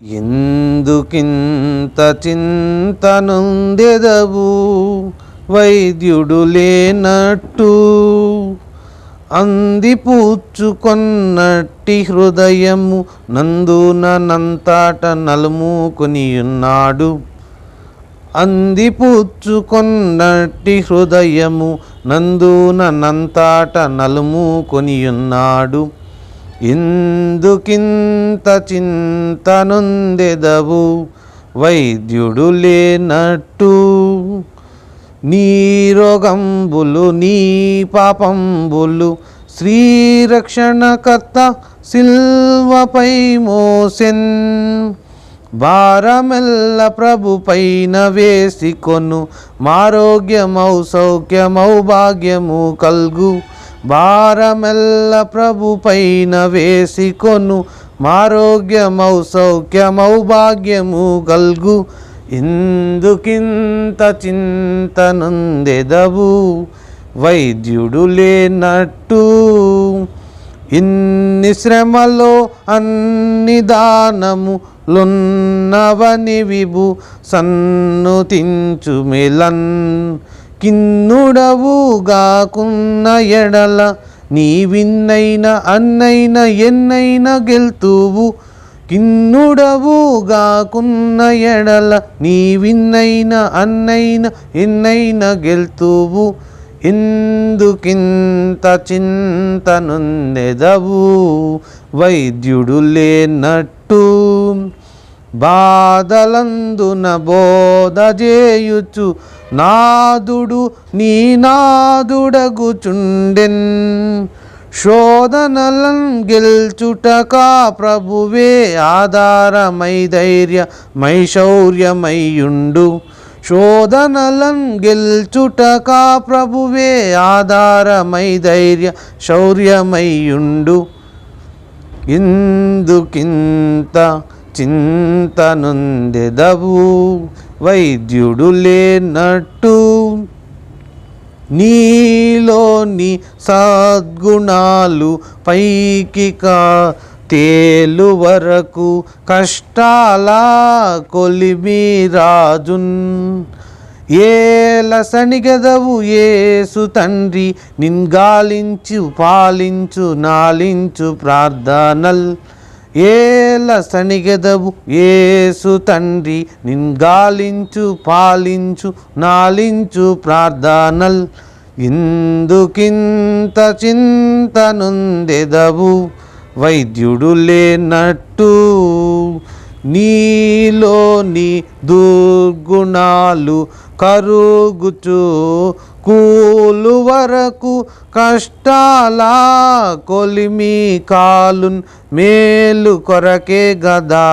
ఎందుకింత చింతనుందెదవు వైద్యుడు లేనట్టు, అందిపుచ్చుకొన్నట్టి హృదయము నందునంతాట నలుముకొనియున్నాడు. అందిపుచ్చుకొన్నట్టి హృదయము నందునంతాట నలుముకొనియున్నాడు. ఎందుకింత చింతనుందెదవు వైద్యుడు లేనట్టు, నీ రోగంబులు నీ పాపంబులు శ్రీరక్షణకర్త సిల్వపై మోసెన్. భారమెల్ల ప్రభు పైన వేసికొను, మారోగ్యమౌ సౌఖ్యమౌ భాగ్యము కల్గు. భారమెల్ల ప్రభు పైన వేసికొను, మారోగ్యమౌ సౌఖ్యమౌ భాగ్యము కల్గు. ఎందుకింత చింతనుందెదవు వైద్యుడు లేనట్టు, ఇన్ని శ్రమలో అన్ని దానములున్నవని విభు సన్నుతించు మెలన్. కిన్నుడవుగాకున్న ఎడల నీవిన్నైన అన్నైన ఎన్నైన గెల్తువు. కిన్నుడవుగాకున్న ఎడల నీవిన్నైన అన్నైన ఎన్నైన గెల్తువు. ఎందుకింత చింతనుందెదవు వైద్యుడు లేనట్టు, బాధలందున బోధ చేయుచు నాదుడు నీ నాదుడగుచుండెన్. శోధనలను గెల్చుటకా ప్రభువే ఆధారమై ధైర్యమై శౌర్యమయ్యుండు. శోధనలను గెల్చుటకా ప్రభువే ఆధారమై ధైర్య శౌర్యమయ్యుండు. ఎందుకింత చింతనుందెదవు వైద్యుడు లేనట్టు, నీలోని సద్గుణాలు పైకి తేలు వరకు కష్టాల కొలిమి రాజున్. ఏల సనిగెదవు యేసు తండ్రి నిన్గాలించు పాలించు నాలించు ప్రార్థనల్. ఏల సనిగెదవు యేసు తండ్రి నిన్గాలించు పాలించు నాలించు ప్రార్థనల్. ఎందుకింత చింతనుందెదవు వైద్యుడు లేనట్టు, నీలోని దుర్గుణాలు కరుగుచు కూలు వరకు కష్టాల కొలిమి కాలున్. మేలు కొరకే గదా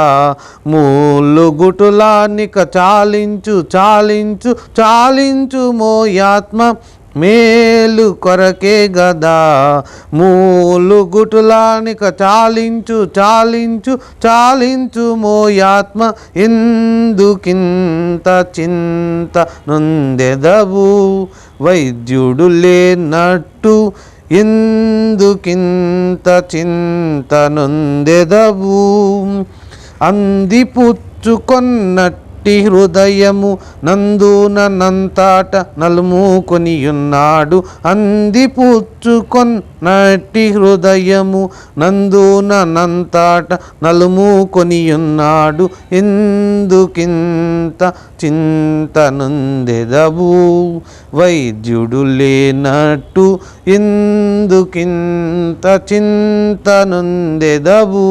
మూలుగుటులానిక చాలించు చాలించు చాలించు మోయాత్మ. మేలు కొరకే గదా మూలుగుటులానిక చాలించు చాలించు చాలించు మోయాత్మ. ఎందుకింత చింతనుందెదవు వైద్యుడు లేనట్టు, ఎందుకింత చింతనుందెదవు. అందిపుచ్చుకొన్నట్టి హృదయము నందునంతాట నలుముకొనియున్నాడు. అందిపుచ్చుకొన్నట్టి హృదయము నందునంతాట నలుముకొనియున్నాడు. ఎందుకింత చింతనుందెదవు వైద్యుడు లేనట్టు, ఎందుకింత చింతనుందెదవు.